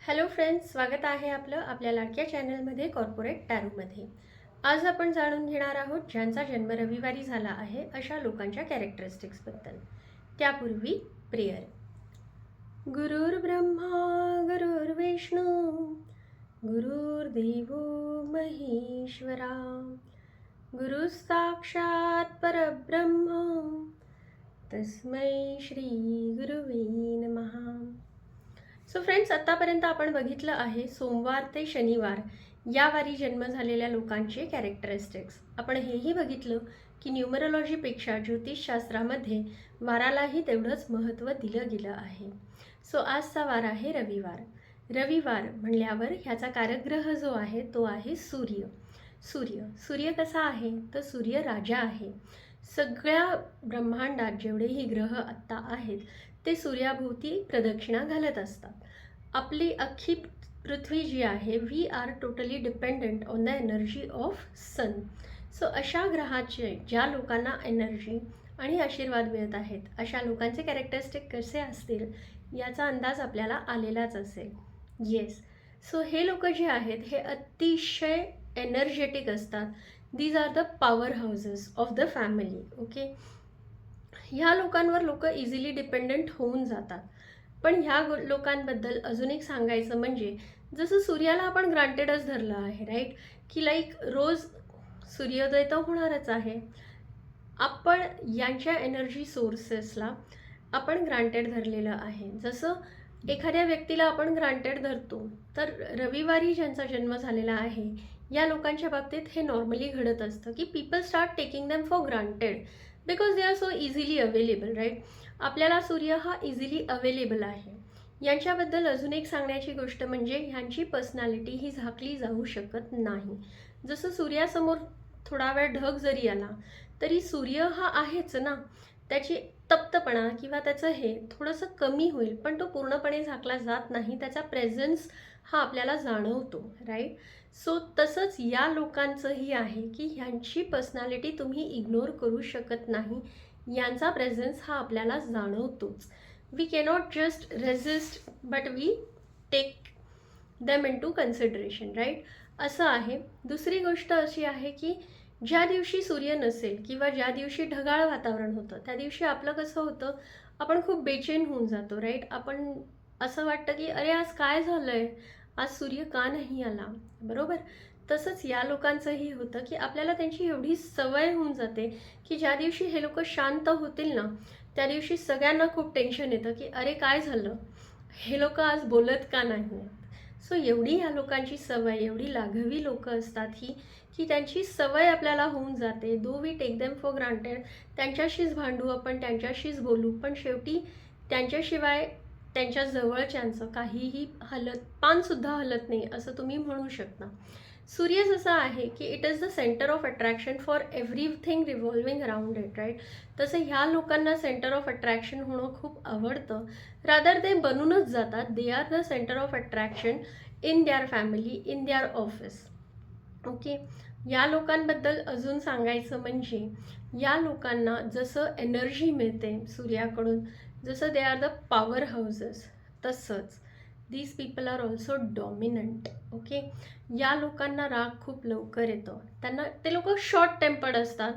Hello friends, स्वागत आहे आपलं आपल्या लाडक्या चॅनलमध्ये कॉर्पोरेट टॅरोमध्ये. आज आपण जाणून घेणार आहोत ज्यांचा जन्म रविवारी झाला आहे अशा लोकांच्या कॅरेक्टरिस्टिक्सबद्दल. त्यापूर्वी प्रेयर. गुरुर्ब्रह्मा गुरुर्विष्णू गुरुर्देवो महेश्वरा गुरु साक्षात परब्रह्म तस्मै श्री गुरुवे नमः. सो फ्रेंड्स, आत्तापर्यंत आपण बघितलं आहे सोमवार ते शनिवार या वारी जन्म झालेल्या लोकांचे कॅरेक्टरिस्टिक्स. आपण हेही बघितलं की न्यूमरोलॉजीपेक्षा ज्योतिषशास्त्रामध्ये वारालाही तेवढंच महत्त्व दिलं गेलं आहे. सो आजचा वार आहे रविवार. रविवार म्हणल्यावर ह्याचा कारकग्रह जो आहे तो आहे सूर्य. सूर्य कसा आहे तर सूर्य राजा आहे. सगळ्या ब्रह्मांडात जेवढेही ग्रह आत्ता आहेत ते सूर्याभोवती प्रदक्षिणा घालत असतात. आपली अख्खी पृथ्वी जी आहे, we are totally dependent on the energy of sun. So अशा ग्रहाचे ज्या लोकांना एनर्जी आणि आशीर्वाद मिळत आहेत अशा लोकांचे कॅरेक्टरिस्टिक कसे असतील याचा अंदाज आपल्याला आलेलाच असेल. येस, सो हे लोक जे आहेत हे अतिशय एनर्जेटिक असतात. These are the power houses of the family. Okay, ह्या लोकांवर लोक इझिली डिपेंडंट होऊन जातात. पण ह्या लोकांबद्दल अजून एक सांगायचं म्हणजे जसं सूर्याला आपण ग्रांटेडच धरलं आहे, राईट, की लाईक रोज सूर्योदय तर होणारच आहे. आपण यांच्या एनर्जी सोर्सेसला आपण ग्रांटेड धरलेलं आहे. जसं एखाद्या व्यक्तीला आपण ग्रांटेड धरतो, तर रविवारी ज्यांचा जन्म झालेला आहे या लोकांच्या बाबतीत हे नॉर्मली घडत असतं की people start taking them for granted because they are so easily available, right. आपल्याला सूर्य हा इझिली अवेलेबल आहे. यांच्याबद्दल अजून एक सांगण्याची गोष्ट म्हणजे ह्यांची पर्सनॅलिटी ही झाकली जाऊ शकत नाही. जसं सूर्यासमोर थोडा वेळ ढग जरी आला तरी सूर्य हा आहेच ना, त्याची तप्तपणा किंवा त्याचं हे थोडंसं कमी होईल पण तो पूर्णपणे झाकला जात नाही. त्याचा प्रेझेन्स हा आपल्याला जाणवतो, राईट. सो तसंच या लोकांचंही आहे की ह्यांची पर्सनॅलिटी तुम्ही इग्नोर करू शकत नाही. यांचा प्रेझेन्स हा आपल्याला जाणवतोच. We cannot just resist but we take them into consideration, right. असं आहे. दुसरी गोष्ट अशी आहे की ज्या दिवशी सूर्य नसेल किंवा ज्या दिवशी ढगाळ वातावरण होतं त्या दिवशी आपलं कसं होतं, आपण खूप बेचैन होऊन जातो, राईट. आपण असं वाटतं की अरे आज काय झालं आहे, आज सूर्य का नाही आला, बरोबर. तसंच या लोकांचंही होतं की आपल्याला त्यांची एवढी सवय होऊन जाते की ज्या दिवशी हे लोक शांत होतील ना त्या दिवशी सगळ्यांना खूप टेन्शन येतं की अरे काय झालं, हे लोक आज बोलत का नाही. सो एवढी ह्या लोकांची सवय, एवढी लाघवी लोक असतात ही की त्यांची सवय आपल्याला होऊन जाते. Though we take them for granted. त्यांच्याशीच भांडू आपण, त्यांच्याशीच बोलू, पण शेवटी त्यांच्याशिवाय त्यांच्या जवळच्यांचं काहीही पानसुद्धा हलत नाही असं तुम्ही म्हणू शकता. सूर्य जसा आहे की it is the centre of attraction for everything revolving around it, right. तसं ह्या लोकांना सेंटर ऑफ अट्रॅक्शन होणं खूप आवडतं. रादर ते बनूनच जातात. दे are the centre of attraction in their family, in their office. Okay, या लोकांबद्दल अजून सांगायचं म्हणजे या लोकांना जसं एनर्जी मिळते सूर्याकडून, जसं they are the power houses, तसंच these people are also dominant. Okay, या लोकांना राग खूप लवकर येतो. ते लोक शॉर्ट टेम्पर्ड असतात,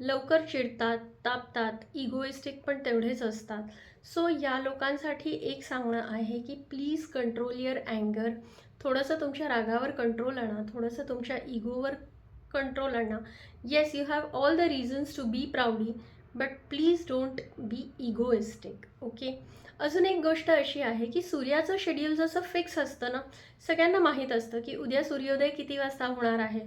लवकर चिडतात, तापतात, इगोइस्टिक पण तेवढेच असतात. सो या लोकांसाठी एक सांगणं आहे की प्लीज कंट्रोल युअर अँगर. थोडंसं तुमच्या रागावर कंट्रोल आणा, थोडंसं तुमच्या इगोवर कंट्रोल आणा. Yes, you have all the reasons to be proud but please don't be egoistic. Okay, अजून एक गोष्ट अशी आहे की सूर्याचं शेड्यूल जसं फिक्स असतं ना, सगळ्यांना माहीत असतं की उद्या सूर्योदय किती वाजता होणार आहे,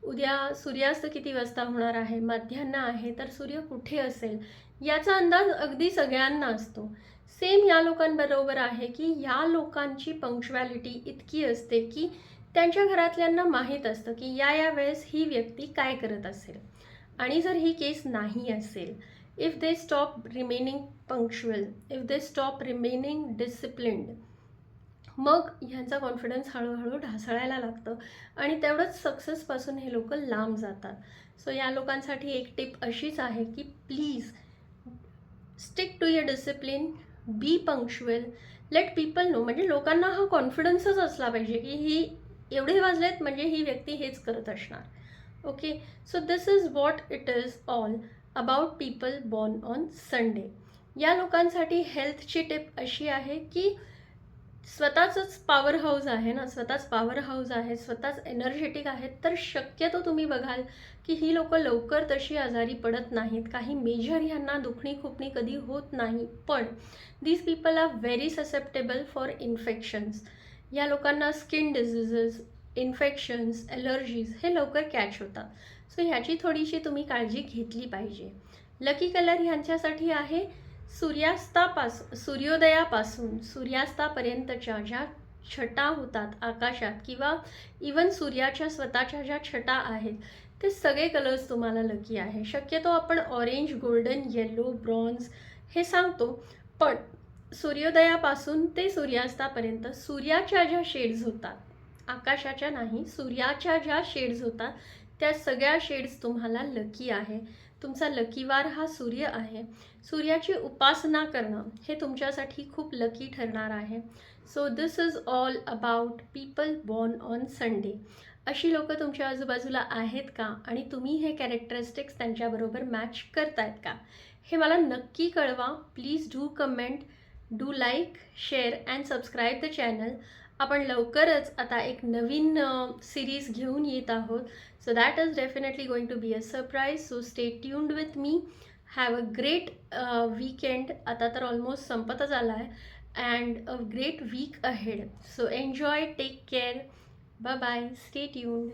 उद्या सूर्यास्त किती वाजता होणार आहे, मध्यान्ह आहे तर सूर्य कुठे असेल याचा अंदाज अगदी सगळ्यांना असतो. सेम या लोकांबरोबर आहे की या लोकांची पंक्च्युअलिटी इतकी असते की त्यांच्या घरातल्यांना माहीत असतं की या वेळेस ही व्यक्ती काय करत असेल. आणि जर ही केस नाही असेल, if they stop remaining punctual, if they stop remaining disciplined, मग ह्यांचा कॉन्फिडन्स हळूहळू ढासळायला लागतं आणि तेवढंच सक्सेसपासून हे लोक लांब जातात. सो या लोकांसाठी एक टिप अशीच आहे की please stick to your discipline, be punctual, let people know, म्हणजे लोकांना हा कॉन्फिडन्सच असला पाहिजे की ही एवढे वाजलेत म्हणजे ही व्यक्ती हेच करत असणार. Okay, so this is what it is all about people born on Sunday. या लोकांसाठी हेल्थची टिप अशी आहे की स्वतःचंच पॉवर हाऊस आहे ना, स्वतःच पॉवर हाऊस आहे, स्वतःच एनर्जेटिक आहेत, तर शक्यतो तुम्ही बघाल की ही लोकं लवकर तशी आजारी पडत नाहीत. काही मेजर ह्यांना दुखणी खुपणी कधी होत नाही. पण these people are very susceptible for infections. या लोकांना स्किन डिझिजेस, इन्फेक्शन्स, ॲलर्जीज हे लवकर कॅच होतात. सो ह्याची थोडीशी तुम्ही काळजी घेतली पाहिजे. लकी कलर ह्यांच्यासाठी आहे सूर्योदयापासून सूर्यास्तापर्यंतच्या ज्या छटा होतात आकाशात, किंवा इवन सूर्याच्या स्वतःच्या ज्या छटा आहेत, ते सगळे कलर्स तुम्हाला लकी आहे. शक्यतो आपण ऑरेंज, गोल्डन, येलो, ब्रॉन्झ हे सांगतो, पण सूर्योदयापासून ते सूर्यास्तापर्यंत सूर्याच्या ज्या शेड्स होतात, आकाशाच्या नाही, सूर्याच्या ज्या शेड्स होतात, त्या सगळ्या शेड्स तुम्हाला लकी आहे. तुमचा लकीवार हा सूर्य आहे. सूर्याची उपासना करणं हे तुमच्यासाठी खूप लकी ठरणार आहे. So this is all about people born on Sunday. अशी लोकं तुमच्या आजूबाजूला आहेत का, आणि तुम्ही हे कॅरेक्टरिस्टिक्स त्यांच्याबरोबर मॅच करतायत का, हे मला नक्की कळवा. Please do comment, do like, share and subscribe the channel. आपण लवकरच आता एक नवीन सिरीज घेऊन येत आहोत. So that is definitely going to be a surprise. So stay tuned with me. Have a great weekend. आता तर ऑलमोस्ट संपतच आला आहे. And a great week ahead. So enjoy, take care, bye bye, stay tuned.